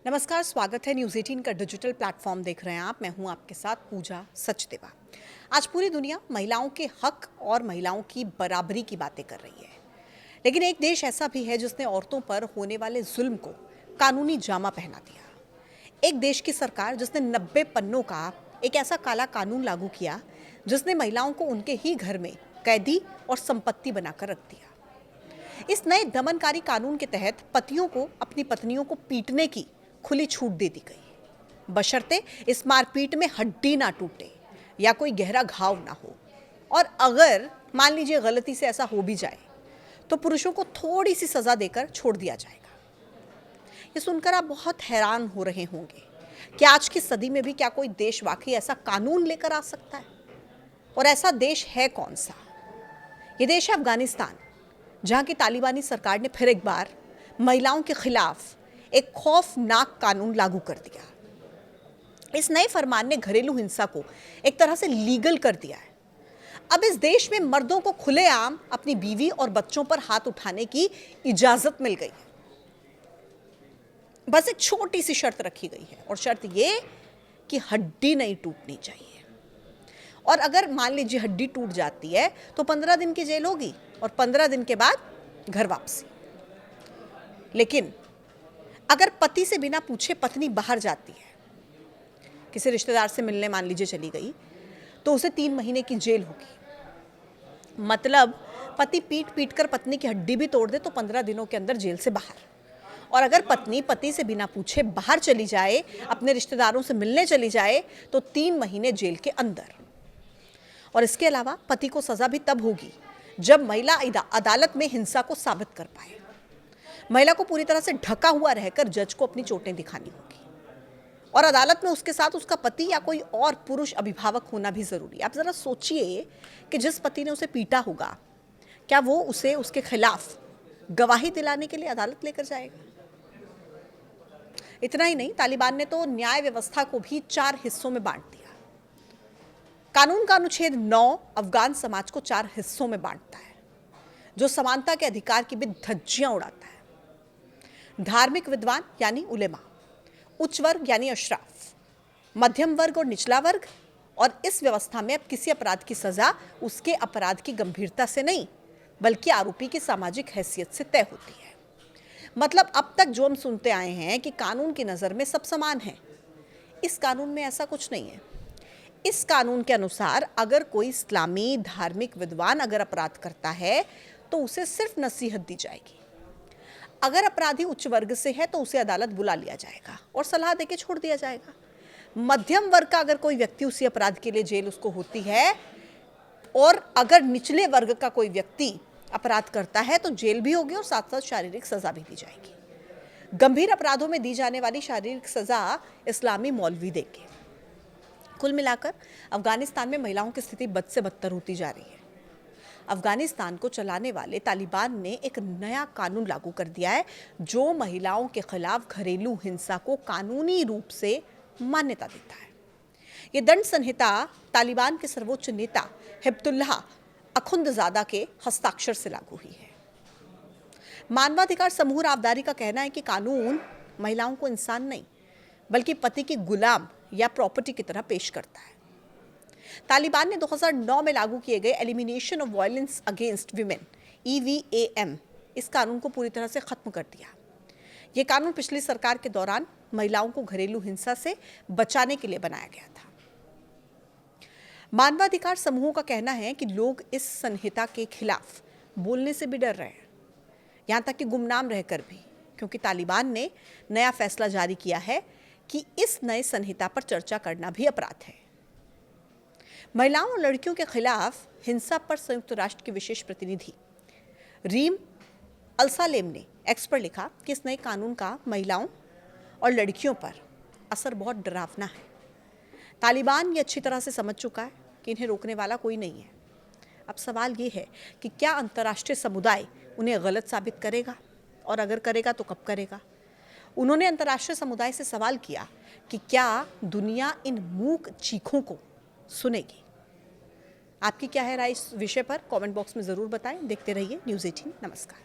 नमस्कार, स्वागत है न्यूज़ 18 का डिजिटल प्लेटफॉर्म देख रहे हैं आप। मैं हूं आपके साथ पूजा सचदेवा। आज पूरी दुनिया महिलाओं के हक और महिलाओं की बराबरी की बातें कर रही है, लेकिन एक देश ऐसा भी है जिसने औरतों पर होने वाले जुल्म को कानूनी जामा पहना दिया। एक देश की सरकार जिसने 90 पन्नों का एक ऐसा काला कानून लागू किया जिसने महिलाओं को उनके ही घर में कैदी और संपत्ति बनाकर रख दिया। इस नए दमनकारी कानून के तहत पतियों को अपनी पत्नियों को पीटने की खुली छूट दे दी गई, बशर्ते इस मारपीट में हड्डी ना टूटे या कोई गहरा घाव ना हो। और अगर मान लीजिए गलती से ऐसा हो भी जाए तो पुरुषों को थोड़ी सी सजा देकर छोड़ दिया जाएगा। ये सुनकर आप बहुत हैरान हो रहे होंगे कि आज की सदी में भी क्या कोई देश वाकई ऐसा कानून लेकर आ सकता है? और ऐसा देश है कौन सा? ये देश है अफगानिस्तान, जहां की तालिबानी सरकार ने फिर एक बार महिलाओं के खिलाफ एक खौफनाक कानून लागू कर दिया। इस नए फरमान ने घरेलू हिंसा को एक तरह से लीगल कर दिया है। अब इस देश में मर्दों को खुलेआम अपनी बीवी और बच्चों पर हाथ उठाने की इजाजत मिल गई है। बस एक छोटी सी शर्त रखी गई है, और शर्त यह कि हड्डी नहीं टूटनी चाहिए। और अगर मान लीजिए हड्डी टूट जाती है तो 15 दिन की जेल होगी और 15 दिन के बाद घर वापसी। लेकिन अगर पति से बिना पूछे पत्नी बाहर जाती है, किसी रिश्तेदार से मिलने मान लीजिए चली गई, तो उसे 3 महीने की जेल होगी। मतलब पति पीट पीट कर पत्नी की हड्डी भी तोड़ दे तो 15 दिनों के अंदर जेल से बाहर। और अगर पत्नी पति से बिना पूछे बाहर चली जाए, अपने रिश्तेदारों से मिलने चली जाए, तो 3 महीने जेल के अंदर। और इसके अलावा पति को सजा भी तब होगी जब महिला अदालत में हिंसा को साबित कर पाए। महिला को पूरी तरह से ढका हुआ रहकर जज को अपनी चोटें दिखानी होगी, और अदालत में उसके साथ उसका पति या कोई और पुरुष अभिभावक होना भी जरूरी है। आप जरा सोचिए कि जिस पति ने उसे पीटा होगा, क्या वो उसे उसके खिलाफ गवाही दिलाने के लिए अदालत लेकर जाएगा? इतना ही नहीं, तालिबान ने तो न्याय व्यवस्था को भी 4 हिस्सों में बांट दिया। कानून का अनुच्छेद 9 अफगान समाज को 4 हिस्सों में बांटता है, जो समानता के अधिकार की भी धज्जियां उड़ाता है। धार्मिक विद्वान यानी उलेमा, उच्च वर्ग यानी अशराफ, मध्यम वर्ग और निचला वर्ग। और इस व्यवस्था में अब किसी अपराध की सजा उसके अपराध की गंभीरता से नहीं, बल्कि आरोपी की सामाजिक हैसियत से तय होती है। मतलब अब तक जो हम सुनते आए हैं कि कानून की नज़र में सब समान है, इस कानून में ऐसा कुछ नहीं है। इस कानून के अनुसार अगर कोई इस्लामी धार्मिक विद्वान अगर अपराध करता है तो उसे सिर्फ नसीहत दी जाएगी। अगर अपराधी उच्च वर्ग से है तो उसे अदालत बुला लिया जाएगा और सलाह देके छोड़ दिया जाएगा। मध्यम वर्ग का अगर कोई व्यक्ति उसी अपराध के लिए जेल उसको होती है, और अगर निचले वर्ग का कोई व्यक्ति अपराध करता है तो जेल भी होगी और साथ साथ शारीरिक सजा भी दी जाएगी। गंभीर अपराधों में दी जाने वाली शारीरिक सजा इस्लामी मौलवी देंगे। कुल मिलाकर अफगानिस्तान में महिलाओं की स्थिति बद से बदतर होती जा रही है। अफगानिस्तान को चलाने वाले तालिबान ने एक नया कानून लागू कर दिया है जो महिलाओं के खिलाफ घरेलू हिंसा को कानूनी रूप से मान्यता देता है। ये दंड संहिता तालिबान के सर्वोच्च नेता हिब्बतुल्लाह अखुंदजादा के हस्ताक्षर से लागू हुई है। मानवाधिकार समूह रावदारी का कहना है कि कानून महिलाओं को इंसान नहीं, बल्कि पति की गुलाम या प्रॉपर्टी की तरह पेश करता है। तालिबान ने 2009 में लागू किए गए elimination of violence against women EVAM इस कानून को पूरी तरह से खत्म कर दिया। यह कानून पिछली सरकार के दौरान महिलाओं को घरेलू हिंसा से बचाने के लिए बनाया गया था। मानवाधिकार समूहों का कहना है कि लोग इस संहिता के खिलाफ बोलने से भी डर रहे हैं, यहां तक कि गुमनाम रहकर भी, क्योंकि तालिबान ने नया फैसला जारी किया है कि इस नए संहिता पर चर्चा करना भी अपराध है। महिलाओं और लड़कियों के खिलाफ हिंसा पर संयुक्त राष्ट्र की विशेष प्रतिनिधि रीम अलसालेम ने एक्स पर लिखा कि इस नए कानून का महिलाओं और लड़कियों पर असर बहुत डरावना है। तालिबान ये अच्छी तरह से समझ चुका है कि इन्हें रोकने वाला कोई नहीं है। अब सवाल ये है कि क्या अंतर्राष्ट्रीय समुदाय उन्हें गलत साबित करेगा, और अगर करेगा तो कब करेगा? उन्होंने अंतर्राष्ट्रीय समुदाय से सवाल किया कि क्या दुनिया इन मूक चीखों को सुनेगी। आपकी क्या है राय इस विषय पर? कमेंट बॉक्स में जरूर बताएं। देखते रहिए न्यूज़ 18। नमस्कार।